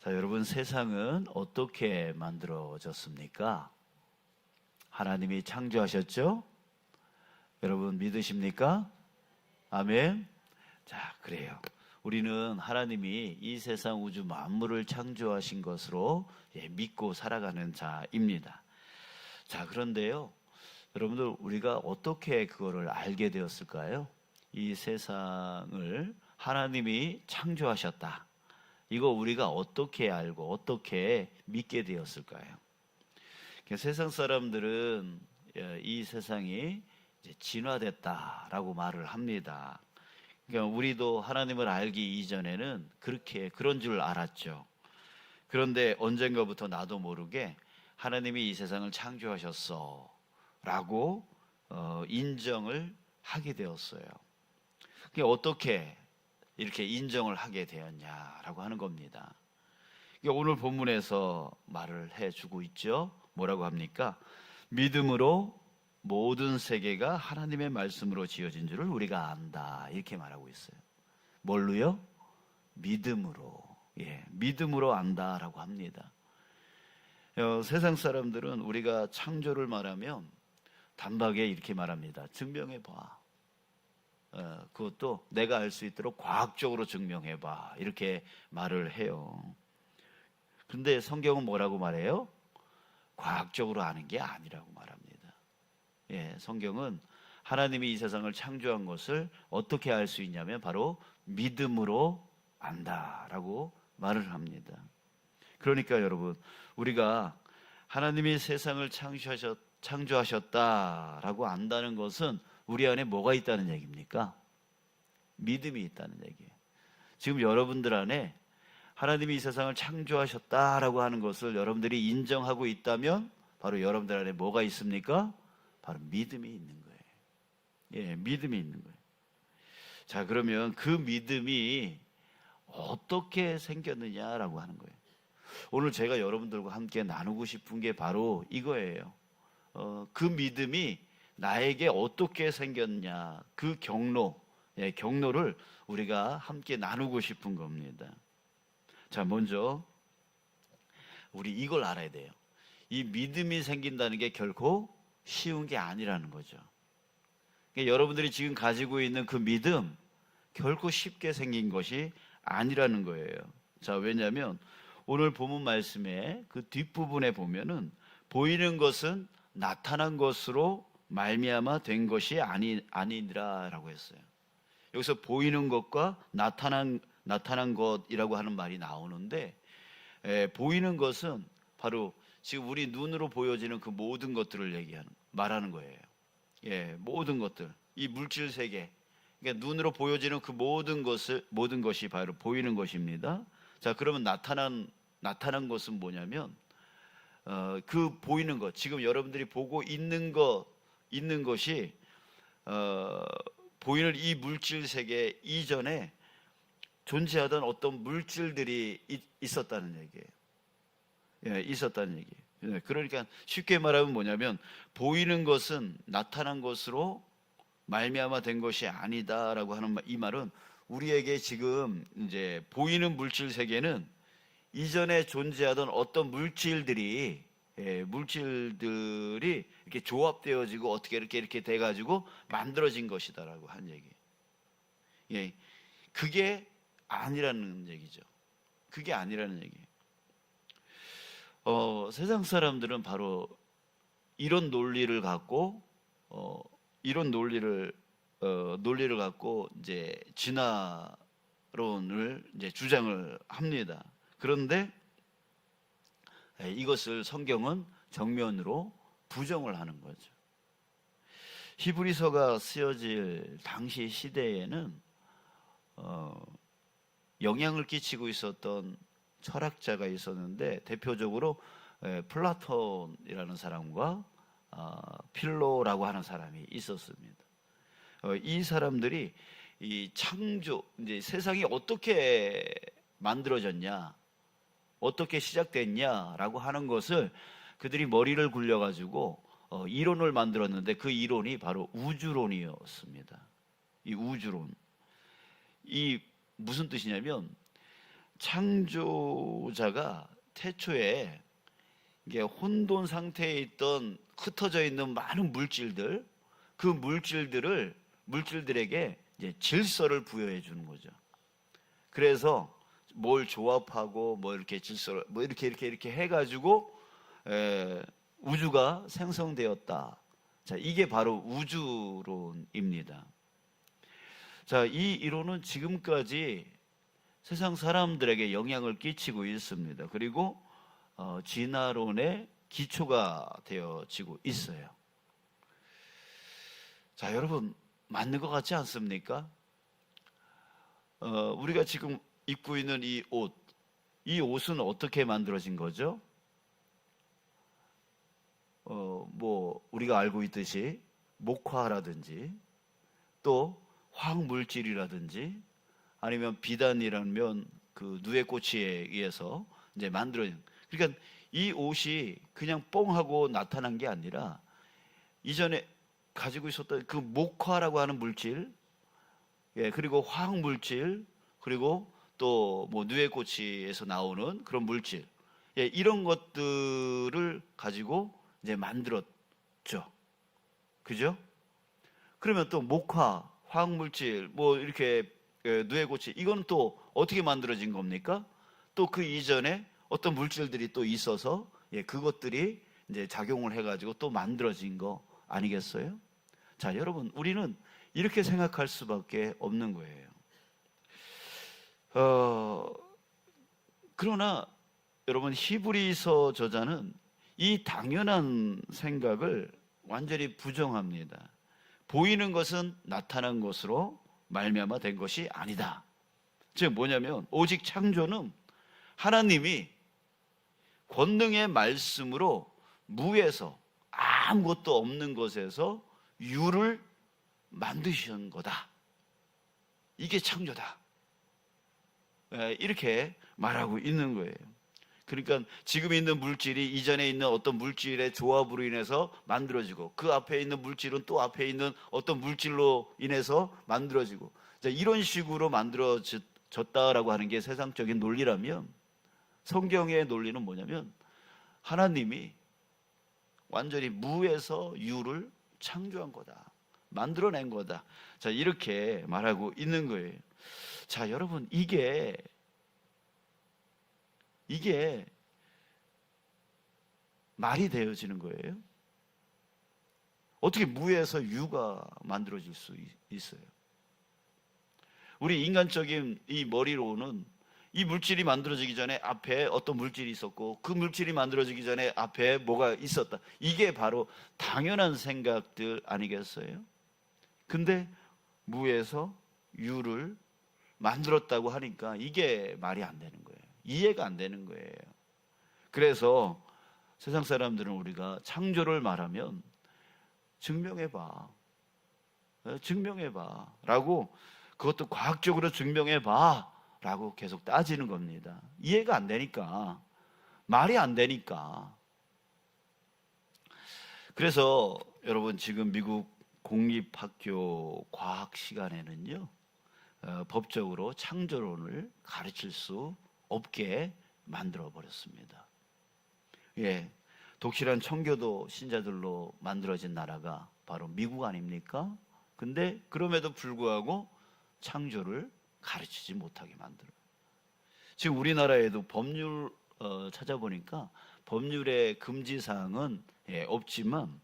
자, 여러분, 세상은 어떻게 만들어졌습니까? 하나님이 창조하셨죠? 여러분 믿으십니까? 아멘. 자, 그래요. 우리는 하나님이 이 세상 우주 만물을 창조하신 것으로 믿고 살아가는 자입니다. 자, 그런데요, 여러분들, 우리가 어떻게 그거를 알게 되었을까요? 이 세상을 하나님이 창조하셨다. 이거 우리가 어떻게 알고 어떻게 믿게 되었을까요? 세상 사람들은 이 세상이 이제 진화됐다라고 말을 합니다. 그러니까 우리도 하나님을 알기 이전에는 그런 줄 알았죠. 그런데 언젠가부터 나도 모르게 하나님이 이 세상을 창조하셨어 라고 인정을 하게 되었어요. 그게 어떻게 이렇게 인정을 하게 되었냐라고 하는 겁니다. 오늘 본문에서 말을 해주고 있죠. 뭐라고 합니까? 믿음으로 모든 세계가 하나님의 말씀으로 지어진 줄을 우리가 안다, 이렇게 말하고 있어요. 뭘로요? 믿음으로. 믿음으로 안다라고 합니다. 세상 사람들은 우리가 창조를 말하면 단박에 이렇게 말합니다. 증명해봐. 그것도 내가 알 수 있도록 과학적으로 증명해봐, 이렇게 말을 해요. 근데 성경은 뭐라고 말해요? 과학적으로 아는 게 아니라고 말합니다. 성경은 하나님이 이 세상을 창조한 것을 어떻게 알 수 있냐면 바로 믿음으로 안다라고 말을 합니다. 그러니까 여러분, 우리가 하나님이 세상을 창조하셨다라고 안다는 것은 우리 안에 뭐가 있다는 얘기입니까? 믿음이 있다는 얘기예요. 지금 여러분들 안에 하나님이 이 세상을 창조하셨다라고 하는 것을 여러분들이 인정하고 있다면 바로 여러분들 안에 뭐가 있습니까? 바로 믿음이 있는 거예요. 믿음이 있는 거예요. 자, 그러면 그 믿음이 어떻게 생겼느냐라고 하는 거예요. 오늘 제가 여러분들과 함께 나누고 싶은 게 바로 이거예요. 그 믿음이 나에게 어떻게 생겼냐, 그 경로를 우리가 함께 나누고 싶은 겁니다. 자, 먼저 우리 이걸 알아야 돼요. 이 믿음이 생긴다는 게 결코 쉬운 게 아니라는 거죠. 그러니까 여러분들이 지금 가지고 있는 그 믿음, 결코 쉽게 생긴 것이 아니라는 거예요. 자, 왜냐하면 오늘 본문 말씀의 그 뒷부분에 보면은 보이는 것은 나타난 것으로 말미암아 된 것이 아니라라고 했어요. 여기서 보이는 것과 나타난 것이라고 하는 말이 나오는데, 보이는 것은 바로 지금 우리 눈으로 보여지는 그 모든 것들을 말하는 거예요. 모든 것들, 이 물질 세계, 그러니까 눈으로 보여지는 그 모든 것이 바로 보이는 것입니다. 자, 그러면 나타난 것은 뭐냐면 그 보이는 것, 지금 여러분들이 보고 있는 것이 보이는 이 물질 세계 이전에 존재하던 어떤 물질들이 있었다는 얘기예요. 있었다는 얘기예요. 그러니까 쉽게 말하면 뭐냐면 보이는 것은 나타난 것으로 말미암아 된 것이 아니다라고 하는 이 말은 우리에게 지금 이제 보이는 물질 세계는 이전에 존재하던 어떤 물질들이 이렇게 조합되어지고 어떻게 이렇게 돼가지고 만들어진 것이다라고 한 얘기예요. 그게 아니라는 얘기죠. 그게 아니라는 얘기예요. 세상 사람들은 바로 이런 논리를 갖고 이제 진화론을 이제 주장을 합니다. 그런데 이것을 성경은 정면으로 부정을 하는 거죠. 히브리서가 쓰여질 당시 시대에는 영향을 끼치고 있었던 철학자가 있었는데, 대표적으로 플라톤이라는 사람과 필로라고 하는 사람이 있었습니다. 이 사람들이 이 창조, 이제 세상이 어떻게 만들어졌냐, 어떻게 시작됐냐라고 하는 것을 그들이 머리를 굴려가지고 이론을 만들었는데, 그 이론이 바로 우주론이었습니다. 이 우주론, 이 무슨 뜻이냐면 창조자가 태초에 이게 혼돈 상태에 있던 흩어져 있는 많은 물질들, 그 물질들에게 이제 질서를 부여해 주는 거죠. 그래서 뭘 조합하고 뭐 이렇게 질서를 뭐 이렇게 해가지고 우주가 생성되었다. 자, 이게 바로 우주론입니다. 자, 이 이론은 지금까지 세상 사람들에게 영향을 끼치고 있습니다. 그리고 진화론의 기초가 되어지고 있어요. 자, 여러분 맞는 것 같지 않습니까? 우리가 지금 입고 있는 이 옷은 어떻게 만들어진 거죠? 뭐 우리가 알고 있듯이 목화라든지 또 화학물질이라든지 아니면 비단이라면 그 누에꽃에 의해서 이제 만들어진. 그러니까 이 옷이 그냥 뽕하고 나타난 게 아니라 이전에 가지고 있었던 그 목화라고 하는 물질, 그리고 화학물질, 그리고 또 뭐 누에꽃에서 나오는 그런 물질, 이런 것들을 가지고 이제 만들었죠. 그죠? 그러면 또 목화, 화학물질, 뭐 이렇게 누에꽃이 이건 또 어떻게 만들어진 겁니까? 또 그 이전에 어떤 물질들이 또 있어서 그것들이 이제 작용을 해가지고 또 만들어진 거 아니겠어요? 자, 여러분 우리는 이렇게 생각할 수밖에 없는 거예요. 그러나 여러분 히브리서 저자는 이 당연한 생각을 완전히 부정합니다. 보이는 것은 나타난 것으로 말미암아 된 것이 아니다. 즉 뭐냐면 오직 창조는 하나님이 권능의 말씀으로 무에서 아무것도 없는 것에서 유를 만드신 거다. 이게 창조다. 이렇게 말하고 있는 거예요. 그러니까 지금 있는 물질이 이전에 있는 어떤 물질의 조합으로 인해서 만들어지고 그 앞에 있는 물질은 또 앞에 있는 어떤 물질로 인해서 만들어지고 이런 식으로 만들어졌다라고 하는 게 세상적인 논리라면 성경의 논리는 뭐냐면 하나님이 완전히 무에서 유를 창조한 거다. 만들어낸 거다. 자, 이렇게 말하고 있는 거예요. 자, 여러분 이게 말이 되어지는 거예요? 어떻게 무에서 유가 만들어질 수 있어요? 우리 인간적인 이 머리로는 이 물질이 만들어지기 전에 앞에 어떤 물질이 있었고 그 물질이 만들어지기 전에 앞에 뭐가 있었다. 이게 바로 당연한 생각들 아니겠어요? 근데 무에서 유를 만들었다고 하니까 이게 말이 안 되는 거예요. 이해가 안 되는 거예요. 그래서 세상 사람들은 우리가 창조를 말하면 증명해봐 라고, 그것도 과학적으로 증명해봐 라고 계속 따지는 겁니다. 이해가 안 되니까, 말이 안 되니까. 그래서 여러분 지금 미국 공립학교 과학 시간에는요 법적으로 창조론을 가르칠 수 없게 만들어 버렸습니다. 독실한 청교도 신자들로 만들어진 나라가 바로 미국 아닙니까? 근데 그럼에도 불구하고 창조를 가르치지 못하게 만들어요. 지금 우리나라에도 법률 찾아보니까 법률의 금지사항은 없지만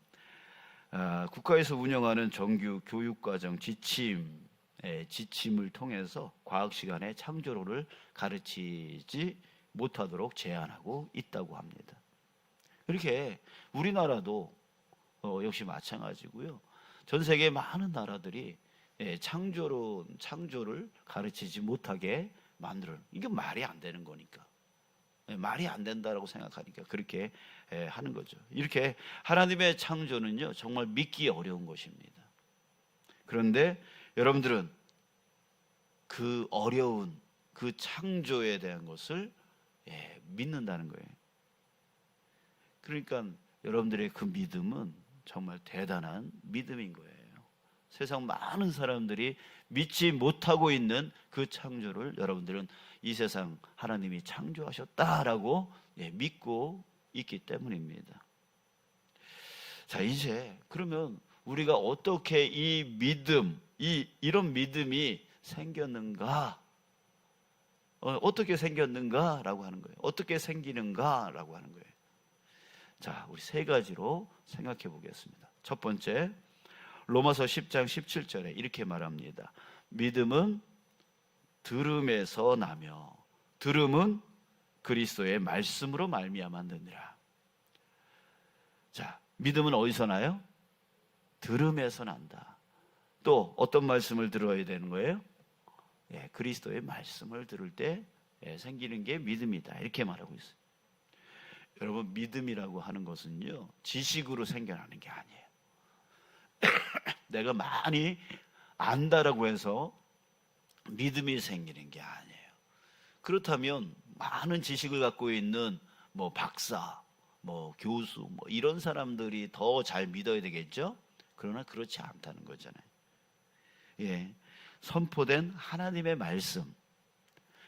국가에서 운영하는 정규 교육과정 지침을 통해서 과학 시간에 창조론을 가르치지 못하도록 제한하고 있다고 합니다. 이렇게 우리나라도 역시 마찬가지고요. 전 세계 많은 나라들이 창조를 가르치지 못하게 만들어. 이게 말이 안 되는 거니까. 말이 안 된다라고 생각하니까 그렇게 하는 거죠. 이렇게 하나님의 창조는요 정말 믿기 어려운 것입니다. 그런데 여러분들은 그 어려운 그 창조에 대한 것을 믿는다는 거예요. 그러니까 여러분들의 그 믿음은 정말 대단한 믿음인 거예요. 세상 많은 사람들이 믿지 못하고 있는 그 창조를 여러분들은 이 세상 하나님이 창조하셨다라고 믿고 있기 때문입니다. 자, 이제 그러면 우리가 어떻게 이 믿음, 이런 믿음이 생겼는가? 어떻게 생겼는가라고 하는 거예요. 어떻게 생기는가라고 하는 거예요. 자, 우리 세 가지로 생각해 보겠습니다. 첫 번째, 로마서 10장 17절에 이렇게 말합니다. 믿음은 들음에서 나며 들음은 그리스도의 말씀으로 말미암았느니라. 자, 믿음은 어디서 나요? 들음에서 난다. 또 어떤 말씀을 들어야 되는 거예요? 그리스도의 말씀을 들을 때 생기는 게 믿음이다. 이렇게 말하고 있어요. 여러분, 믿음이라고 하는 것은요, 지식으로 생겨나는 게 아니에요. 내가 많이 안다라고 해서 믿음이 생기는 게 아니에요. 그렇다면 많은 지식을 갖고 있는 박사, 교수, 이런 사람들이 더 잘 믿어야 되겠죠? 그러나 그렇지 않다는 거잖아요. 선포된 하나님의 말씀,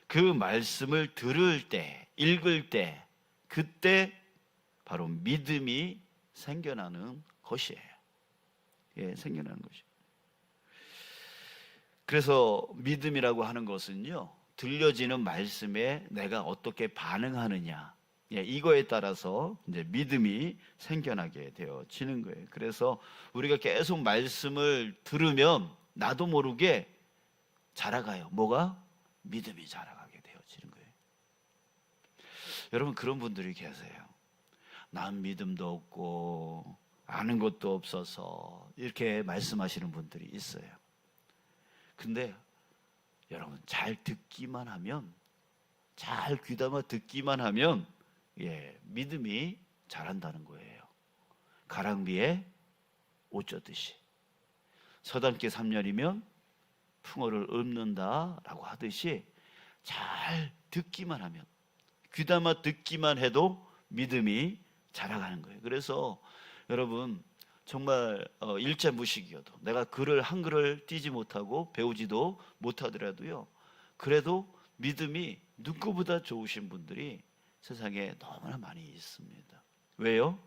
그 말씀을 들을 때, 읽을 때, 그때 바로 믿음이 생겨나는 것이에요. 생겨나는 것이에요. 그래서 믿음이라고 하는 것은요, 들려지는 말씀에 내가 어떻게 반응하느냐, 이거에 따라서 이제 믿음이 생겨나게 되어지는 거예요. 그래서 우리가 계속 말씀을 들으면 나도 모르게 자라가요. 뭐가? 믿음이 자라가게 되어지는 거예요. 여러분, 그런 분들이 계세요. 난 믿음도 없고 아는 것도 없어서 이렇게 말씀하시는 분들이 있어요. 근데 여러분, 잘 듣기만 하면, 잘 귀담아 듣기만 하면 믿음이 자란다는 거예요. 가랑비에 옷 젖듯이. 서당계 3년이면 풍어를 읊는다라고 하듯이 잘 듣기만 하면, 귀담아 듣기만 해도 믿음이 자라가는 거예요. 그래서 여러분, 정말 일제 무식이어도, 내가 글을 한글을 띄지 못하고 배우지도 못하더라도요, 그래도 믿음이 누구보다 좋으신 분들이 세상에 너무나 많이 있습니다. 왜요?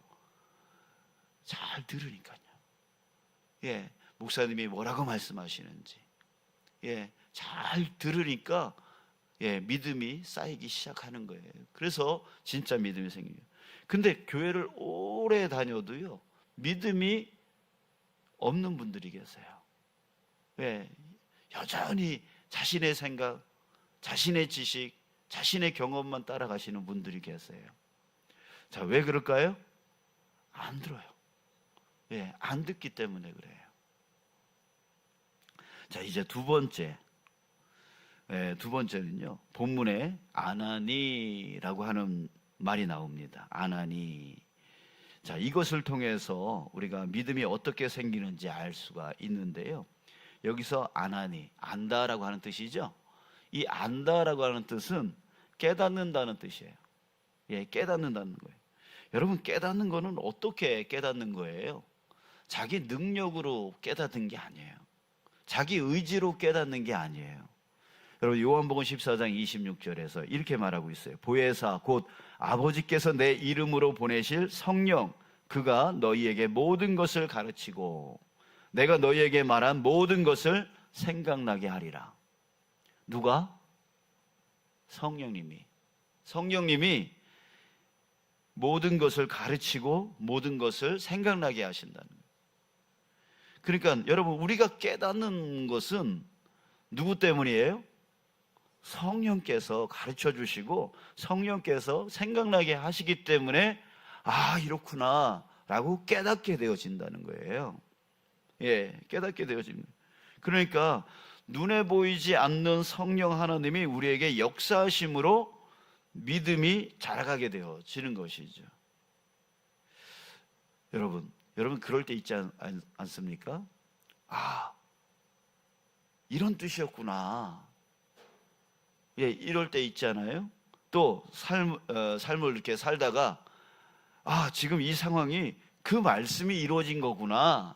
잘 들으니까요. 목사님이 뭐라고 말씀하시는지 잘 들으니까 믿음이 쌓이기 시작하는 거예요. 그래서 진짜 믿음이 생겨요. 근데 교회를 오래 다녀도요, 믿음이 없는 분들이 계세요. 여전히 자신의 생각, 자신의 지식, 자신의 경험만 따라가시는 분들이 계세요. 자, 왜 그럴까요? 안 들어요. 안 듣기 때문에 그래요. 자, 이제 두 번째는요, 본문에 아나니라고 하는 말이 나옵니다. 아나니. 자, 이것을 통해서 우리가 믿음이 어떻게 생기는지 알 수가 있는데요, 여기서 아나니, 안다라고 하는 뜻이죠. 이 안다라고 하는 뜻은 깨닫는다는 뜻이에요. 깨닫는다는 거예요. 여러분, 깨닫는 거는 어떻게 깨닫는 거예요? 자기 능력으로 깨닫는 게 아니에요. 자기 의지로 깨닫는 게 아니에요. 여러분, 요한복음 14장 26절에서 이렇게 말하고 있어요. 보혜사 곧 아버지께서 내 이름으로 보내실 성령, 그가 너희에게 모든 것을 가르치고 내가 너희에게 말한 모든 것을 생각나게 하리라. 누가? 성령님이 모든 것을 가르치고 모든 것을 생각나게 하신다는 거예요. 그러니까 여러분, 우리가 깨닫는 것은 누구 때문이에요? 성령께서 가르쳐 주시고 성령께서 생각나게 하시기 때문에 이렇구나 라고 깨닫게 되어진다는 거예요. 깨닫게 되어집니다. 그러니까 눈에 보이지 않는 성령 하나님이 우리에게 역사하심으로 믿음이 자라가게 되어지는 것이죠. 여러분 그럴 때 있지 않습니까? 이런 뜻이었구나. 이럴 때 있잖아요. 또 삶을 이렇게 살다가 지금 이 상황이 그 말씀이 이루어진 거구나,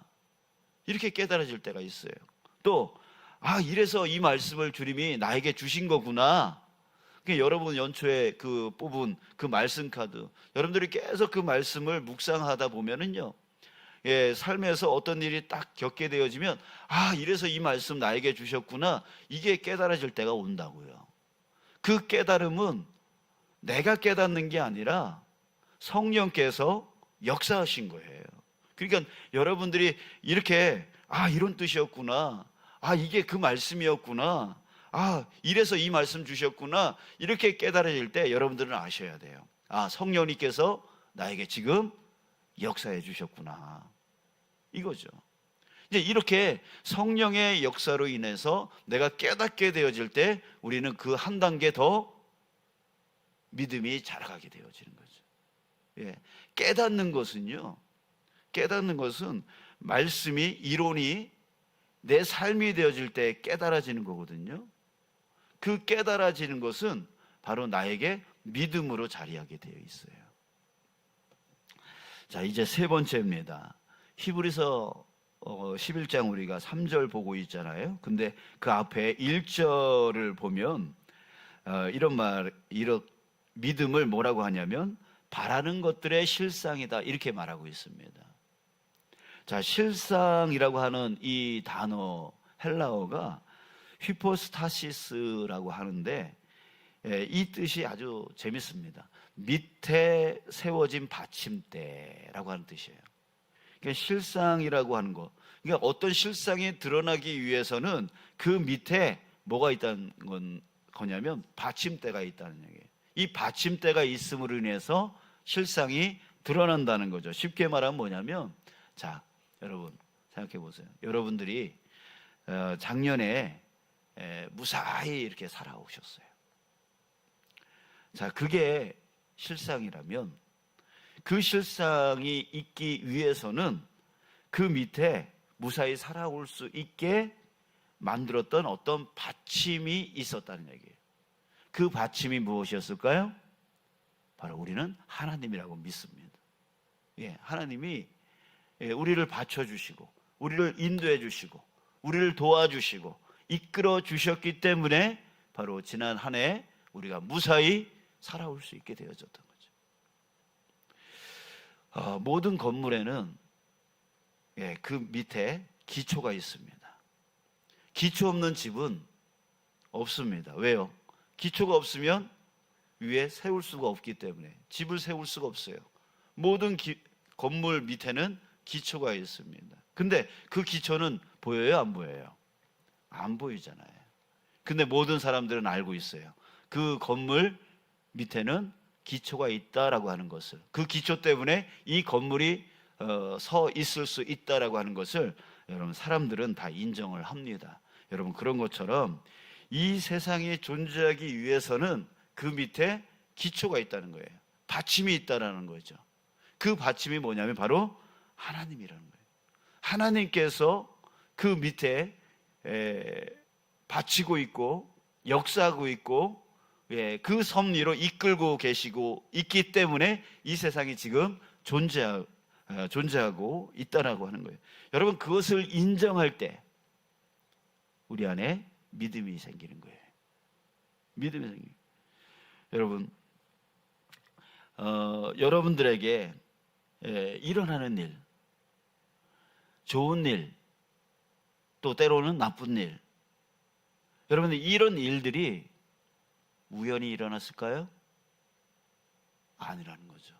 이렇게 깨달아질 때가 있어요. 또 이래서 이 말씀을 주님이 나에게 주신 거구나, 그러니까 여러분 연초에 그 뽑은 그 말씀 카드, 여러분들이 계속 그 말씀을 묵상하다 보면은요, 삶에서 어떤 일이 딱 겪게 되어지면, 이래서 이 말씀 나에게 주셨구나, 이게 깨달아질 때가 온다고요. 그 깨달음은 내가 깨닫는 게 아니라 성령께서 역사하신 거예요. 그러니까 여러분들이 이렇게 이런 뜻이었구나, 이게 그 말씀이었구나, 이래서 이 말씀 주셨구나, 이렇게 깨달아질 때 여러분들은 아셔야 돼요. 성령님께서 나에게 지금 역사해 주셨구나, 이거죠. 이제 이렇게 성령의 역사로 인해서 내가 깨닫게 되어질 때 우리는 그 한 단계 더 믿음이 자라가게 되어지는 거죠. 깨닫는 것은요, 깨닫는 것은 말씀이, 이론이 내 삶이 되어질 때 깨달아지는 거거든요. 그 깨달아지는 것은 바로 나에게 믿음으로 자리하게 되어 있어요. 자, 이제 세 번째입니다. 히브리서 11장 우리가 3절 보고 있잖아요. 근데 그 앞에 1절을 보면 이런 믿음을 뭐라고 하냐면 바라는 것들의 실상이다, 이렇게 말하고 있습니다. 자, 실상이라고 하는 이 단어 헬라어가 휘포스타시스라고 하는데, 이 뜻이 아주 재밌습니다. 밑에 세워진 받침대라고 하는 뜻이에요. 그러니까 실상이라고 하는 거, 그러니까 어떤 실상이 드러나기 위해서는 그 밑에 뭐가 있다는 거냐면 받침대가 있다는 얘기예요. 이 받침대가 있음으로 인해서 실상이 드러난다는 거죠. 쉽게 말하면 뭐냐면, 자, 여러분 생각해 보세요. 여러분들이 작년에 무사히 이렇게 살아오셨어요. 자, 그게 실상이라면 그 실상이 있기 위해서는 그 밑에 무사히 살아올 수 있게 만들었던 어떤 받침이 있었다는 얘기예요. 그 받침이 무엇이었을까요? 바로 우리는 하나님이라고 믿습니다. 하나님이 우리를 받쳐주시고 우리를 인도해 주시고 우리를 도와주시고 이끌어 주셨기 때문에 바로 지난 한 해 우리가 무사히 살아올 수 있게 되어졌던 거죠. 모든 건물에는 그 밑에 기초가 있습니다. 기초 없는 집은 없습니다. 왜요? 기초가 없으면 위에 세울 수가 없기 때문에 집을 세울 수가 없어요. 모든 건물 밑에는 기초가 있습니다. 근데 그 기초는 보여요, 안 보여요? 안 보이잖아요. 근데 모든 사람들은 알고 있어요. 그 건물 밑에는 기초가 있다라고 하는 것을, 그 기초 때문에 이 건물이 서 있을 수 있다라고 하는 것을 여러분 사람들은 다 인정을 합니다. 여러분, 그런 것처럼 이 세상이 존재하기 위해서는 그 밑에 기초가 있다는 거예요. 받침이 있다라는 거죠. 그 받침이 뭐냐면 바로 하나님이라는 거예요. 하나님께서 그 밑에 받치고 있고 역사하고 있고 그 섭리로 이끌고 계시고 있기 때문에 이 세상이 지금 존재하고 있다라고 하는 거예요. 여러분, 그것을 인정할 때 우리 안에 믿음이 생기는 거예요. 믿음이 생기는 거예요. 여러분, 여러분들에게 일어나는 일, 좋은 일, 또 때로는 나쁜 일, 여러분들 이런 일들이 우연히 일어났을까요? 아니라는 거죠.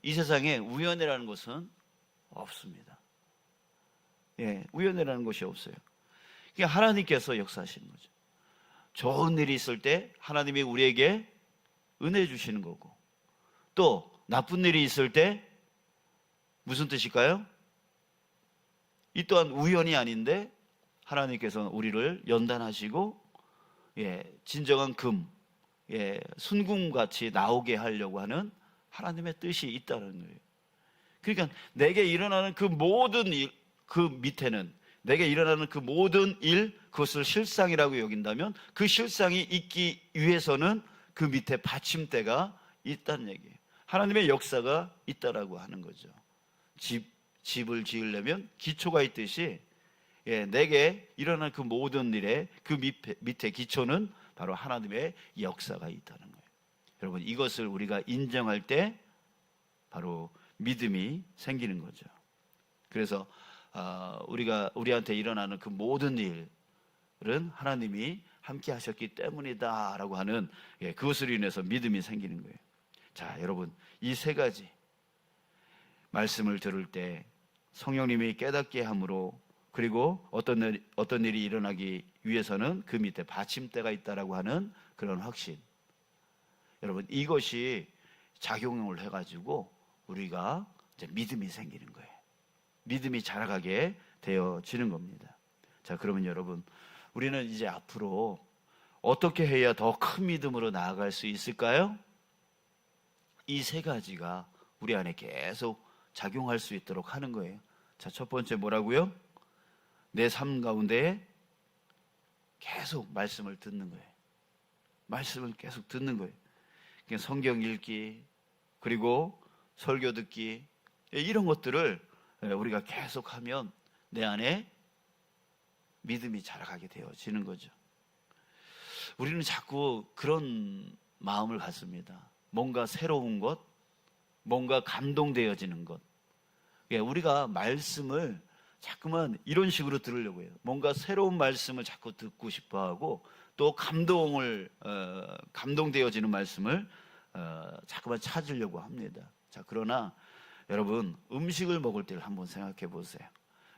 이 세상에 우연이라는 것은 없습니다. 우연이라는 것이 없어요. 그게 하나님께서 역사하시는 거죠. 좋은 일이 있을 때 하나님이 우리에게 은혜 주시는 거고, 또 나쁜 일이 있을 때 무슨 뜻일까요? 이 또한 우연이 아닌데 하나님께서는 우리를 연단하시고 진정한 금, 순금같이 나오게 하려고 하는 하나님의 뜻이 있다는 거예요. 그러니까 내게 일어나는 그 모든 일, 그 밑에는 내게 일어나는 그 모든 일, 그것을 실상이라고 여긴다면 그 실상이 있기 위해서는 그 밑에 받침대가 있다는 얘기예요. 하나님의 역사가 있다라고 하는 거죠. 집을 지으려면 기초가 있듯이 내게 일어난 그 모든 일에 그 밑에 기초는 바로 하나님의 역사가 있다는 거예요. 여러분, 이것을 우리가 인정할 때 바로 믿음이 생기는 거죠. 그래서 우리한테 일어나는 그 모든 일은 하나님이 함께 하셨기 때문이다라고 하는 그것으로 인해서 믿음이 생기는 거예요. 자, 여러분, 이 세 가지 말씀을 들을 때 성령님이 깨닫게 함으로, 그리고 어떤 일이 일어나기 위해서는 그 밑에 받침대가 있다라고 하는 그런 확신, 여러분, 이것이 작용을 해가지고 우리가 이제 믿음이 생기는 거예요. 믿음이 자라가게 되어지는 겁니다. 자, 그러면 여러분, 우리는 이제 앞으로 어떻게 해야 더 큰 믿음으로 나아갈 수 있을까요? 이 세 가지가 우리 안에 계속 작용할 수 있도록 하는 거예요. 자, 첫 번째 뭐라고요? 내 삶 가운데 계속 말씀을 듣는 거예요. 말씀을 계속 듣는 거예요. 그냥 성경 읽기, 그리고 설교 듣기, 이런 것들을 우리가 계속하면 내 안에 믿음이 자라가게 되어지는 거죠. 우리는 자꾸 그런 마음을 갖습니다. 뭔가 새로운 것, 뭔가 감동되어지는 것. 우리가 말씀을 자꾸만 이런 식으로 들으려고 해요. 뭔가 새로운 말씀을 자꾸 듣고 싶어하고, 또 감동되어지는 말씀을 자꾸만 찾으려고 합니다. 자, 그러나 여러분, 음식을 먹을 때를 한번 생각해 보세요.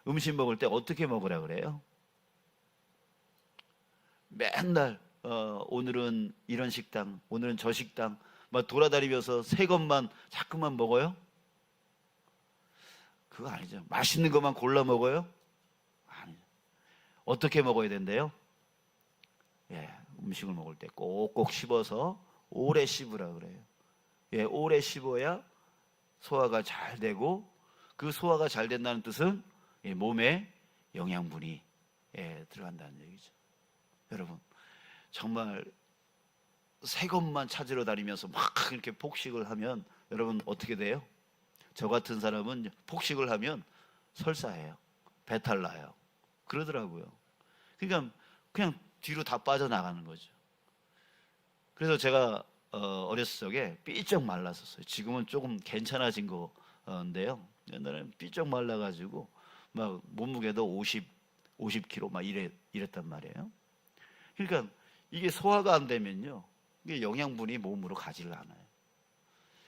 음식 먹을 때 어떻게 먹으라 그래요? 맨날 오늘은 이런 식당, 오늘은 저 식당 막 돌아다니면서 새 것만 자꾸만 먹어요? 그거 아니죠. 맛있는 것만 골라 먹어요? 아니죠. 어떻게 먹어야 된대요? 음식을 먹을 때 꼭꼭 씹어서 오래 씹으라 그래요. 오래 씹어야 소화가 잘 되고, 그 소화가 잘 된다는 뜻은 몸에 영양분이 들어간다는 얘기죠. 여러분, 정말 새 것만 찾으러 다니면서 막 이렇게 폭식을 하면 여러분 어떻게 돼요? 저 같은 사람은 폭식을 하면 설사해요. 배탈 나요. 그러더라고요. 그러니까 그냥 뒤로 다 빠져나가는 거죠. 그래서 제가 어렸을 적에 삐쩍 말랐었어요. 지금은 조금 괜찮아진 건데요. 옛날에는 삐쩍 말라가지고 막 몸무게도 50kg 막 이랬단 말이에요. 그러니까 이게 소화가 안 되면요, 이게 영양분이 몸으로 가지를 않아요.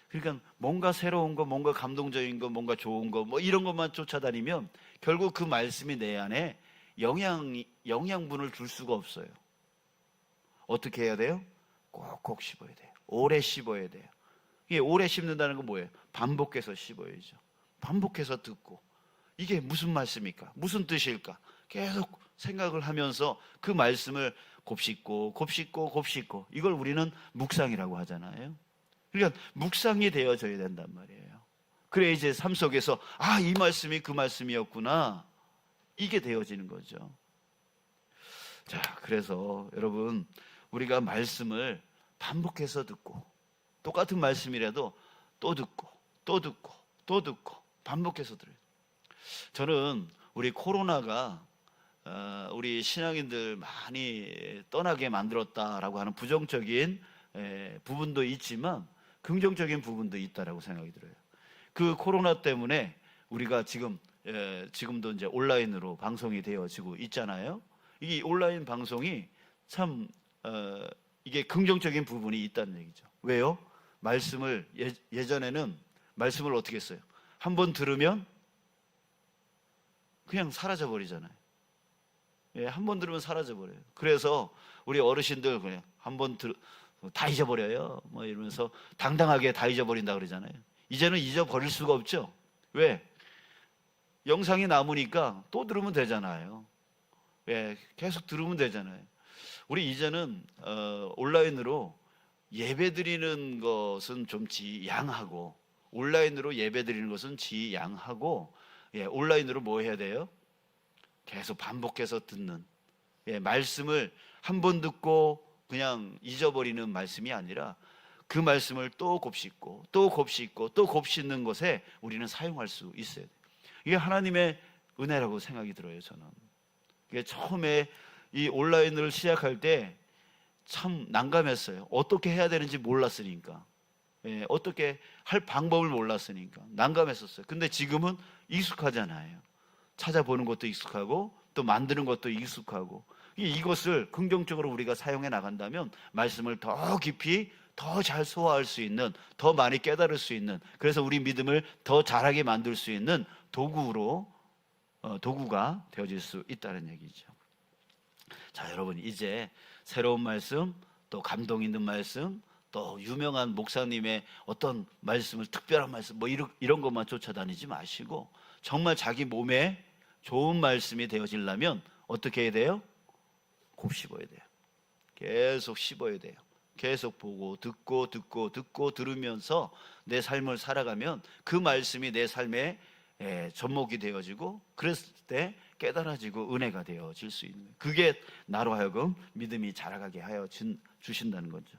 그러니까 뭔가 새로운 거, 뭔가 감동적인 거, 뭔가 좋은 거, 뭐 이런 것만 쫓아다니면 결국 그 말씀이 내 안에 영양분을 줄 수가 없어요. 어떻게 해야 돼요? 꼭꼭 씹어야 돼요. 오래 씹어야 돼요. 이게 오래 씹는다는 건 뭐예요? 반복해서 씹어야죠. 반복해서 듣고, 이게 무슨 말씀일까? 무슨 뜻일까? 계속 생각을 하면서 그 말씀을 곱씹고 이걸 우리는 묵상이라고 하잖아요. 그러니까 묵상이 되어져야 된단 말이에요. 그래 이제 삶 속에서 이 말씀이 그 말씀이었구나, 이게 되어지는 거죠. 자, 그래서 여러분, 우리가 말씀을 반복해서 듣고, 똑같은 말씀이라도 또 듣고 반복해서 들어요. 저는 우리 코로나가 우리 신앙인들 많이 떠나게 만들었다라고 하는 부정적인 부분도 있지만 긍정적인 부분도 있다라고 생각이 들어요. 그 코로나 때문에 우리가 지금도 이제 온라인으로 방송이 되어지고 있잖아요. 이 온라인 방송이 참 이게 긍정적인 부분이 있다는 얘기죠. 왜요? 말씀을 예전에는 말씀을 어떻게 했어요? 한번 들으면 그냥 사라져 버리잖아요. 한번 들으면 사라져 버려요. 그래서 우리 어르신들 그냥 한번 다 잊어버려요. 뭐 이러면서 당당하게 다 잊어버린다 그러잖아요. 이제는 잊어버릴 수가 없죠. 왜? 영상이 남으니까 또 들으면 되잖아요. 계속 들으면 되잖아요. 우리 이제는 온라인으로 예배 드리는 것은 좀 지양하고, 온라인으로 예배 드리는 것은 지양하고, 온라인으로 뭐 해야 돼요? 계속 반복해서 듣는, 말씀을 한 번 듣고 그냥 잊어버리는 말씀이 아니라 그 말씀을 또 곱씹고 또 곱씹는 것에 우리는 사용할 수 있어야 돼요. 이게 하나님의 은혜라고 생각이 들어요. 저는 이게 처음에 이 온라인을 시작할 때 참 난감했어요. 어떻게 해야 되는지 몰랐으니까. 예, 어떻게 할 방법을 몰랐으니까 난감했었어요. 근데 지금은 익숙하잖아요. 찾아보는 것도 익숙하고 또 만드는 것도 익숙하고, 이것을 긍정적으로 우리가 사용해 나간다면 말씀을 더 깊이 더 잘 소화할 수 있는, 더 많이 깨달을 수 있는, 그래서 우리 믿음을 더 잘하게 만들 수 있는 도구가 되어질 수 있다는 얘기죠. 자, 여러분, 이제 새로운 말씀, 또 감동 있는 말씀, 또 유명한 목사님의 어떤 말씀을, 특별한 말씀, 뭐 이런 것만 쫓아다니지 마시고 정말 자기 몸에 좋은 말씀이 되어지려면 어떻게 해야 돼요? 곱 씹어야 돼요. 계속 씹어야 돼요. 계속 보고 듣고 들으면서 내 삶을 살아가면 그 말씀이 내 삶의 접목이 되어지고, 그랬을 때 깨달아지고 은혜가 되어질 수 있는 거예요. 그게 나로 하여금 믿음이 자라가게 하여 주신다는 거죠.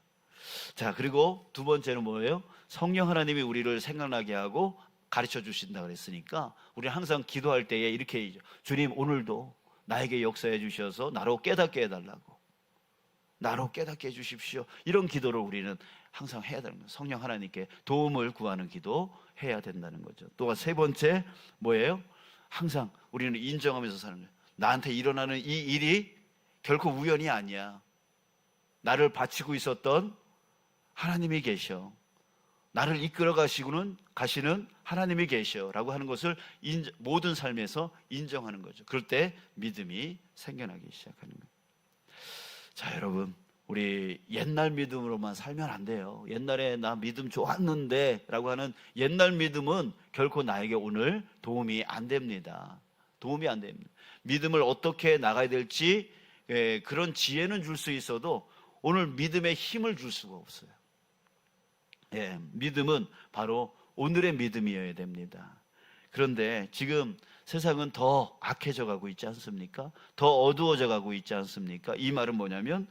자, 그리고 두 번째는 뭐예요? 성령 하나님이 우리를 생각나게 하고 가르쳐 주신다 그랬으니까 우리는 항상 기도할 때에 이렇게 얘기죠. 주님, 오늘도 나에게 역사해 주셔서 나로 깨닫게 해달라고, 나로 깨닫게 해주십시오. 이런 기도를 우리는 항상 해야 되는 거예요. 성령 하나님께 도움을 구하는 기도 해야 된다는 거죠. 또 세 번째 뭐예요? 항상 우리는 인정하면서 사는 거예요. 나한테 일어나는 이 일이 결코 우연이 아니야. 나를 바치고 있었던 하나님이 계셔. 나를 이끌어 가시는 하나님이 계셔 라고 하는 것을 모든 삶에서 인정하는 거죠. 그럴 때 믿음이 생겨나기 시작하는 거예요. 자, 여러분, 우리 옛날 믿음으로만 살면 안 돼요. 옛날에 나 믿음 좋았는데 라고 하는 옛날 믿음은 결코 나에게 오늘 도움이 안 됩니다. 도움이 안 됩니다. 믿음을 어떻게 나가야 될지 그런 지혜는 줄 수 있어도 오늘 믿음에 힘을 줄 수가 없어요. 믿음은 바로 오늘의 믿음이어야 됩니다. 그런데 지금 세상은 더 악해져 가고 있지 않습니까? 더 어두워져 가고 있지 않습니까? 이 말은 뭐냐면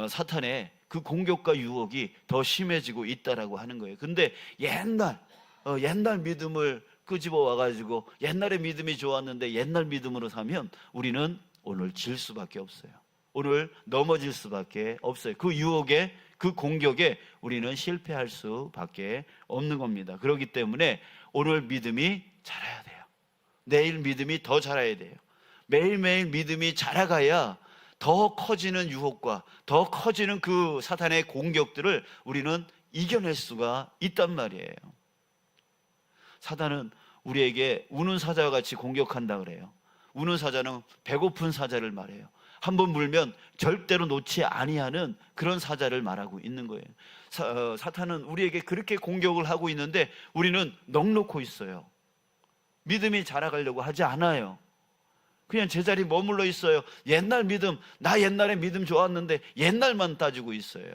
사탄의 그 공격과 유혹이 더 심해지고 있다라고 하는 거예요. 근데 옛날 믿음을 끄집어 와가지고 옛날의 믿음이 좋았는데 옛날 믿음으로 사면 우리는 오늘 질 수밖에 없어요. 오늘 넘어질 수밖에 없어요. 그 유혹에, 그 공격에 우리는 실패할 수밖에 없는 겁니다. 그렇기 때문에 오늘 믿음이 자라야 돼요. 내일 믿음이 더 자라야 돼요. 매일매일 믿음이 자라가야 더 커지는 유혹과 더 커지는 그 사탄의 공격들을 우리는 이겨낼 수가 있단 말이에요. 사탄은 우리에게 우는 사자와 같이 공격한다 그래요. 우는 사자는 배고픈 사자를 말해요. 한번 물면 절대로 놓지 아니하는 그런 사자를 말하고 있는 거예요. 사탄은 우리에게 그렇게 공격을 하고 있는데 우리는 넋놓고 있어요. 믿음이 자라가려고 하지 않아요. 그냥 제자리 머물러 있어요. 옛날 믿음, 나 옛날에 믿음 좋았는데 옛날만 따지고 있어요.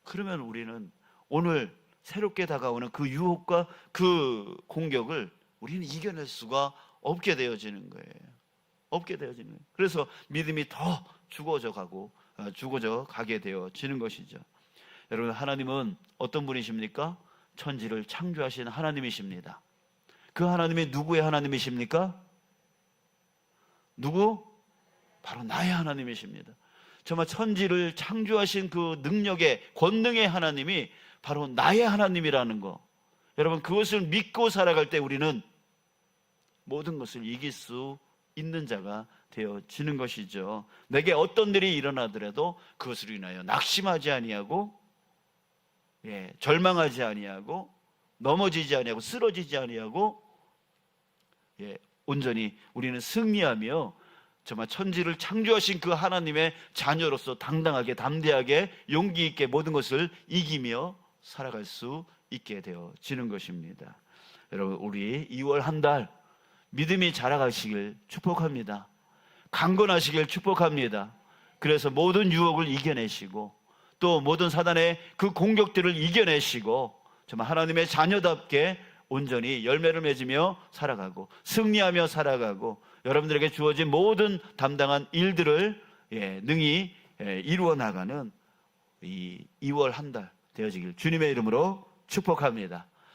그러면 우리는 오늘 새롭게 다가오는 그 유혹과 그 공격을 우리는 이겨낼 수가 없게 되어지는 거예요. 없게 되어지는 거예요. 그래서 믿음이 더 죽어져 가게 되어지는 것이죠. 여러분, 하나님은 어떤 분이십니까? 천지를 창조하신 하나님이십니다. 그 하나님이 누구의 하나님이십니까? 누구? 바로 나의 하나님이십니다. 정말 천지를 창조하신 그 능력의, 권능의 하나님이 바로 나의 하나님이라는 거, 여러분, 그것을 믿고 살아갈 때 우리는 모든 것을 이길 수 있는 자가 되어지는 것이죠. 내게 어떤 일이 일어나더라도 그것으로 인하여 낙심하지 아니하고, 절망하지 아니하고, 넘어지지 아니하고, 쓰러지지 아니하고, 온전히 우리는 승리하며 정말 천지를 창조하신 그 하나님의 자녀로서 당당하게, 담대하게, 용기 있게 모든 것을 이기며 살아갈 수 있게 되어지는 것입니다. 여러분, 우리 2월 한 달 믿음이 자라가시길 축복합니다. 강건하시길 축복합니다. 그래서 모든 유혹을 이겨내시고 또 모든 사단의 그 공격들을 이겨내시고 정말 하나님의 자녀답게 온전히 열매를 맺으며 살아가고 승리하며 살아가고 여러분들에게 주어진 모든 담당한 일들을 능히 이루어 나가는 이 2월 한 달 되어지길 주님의 이름으로 축복합니다.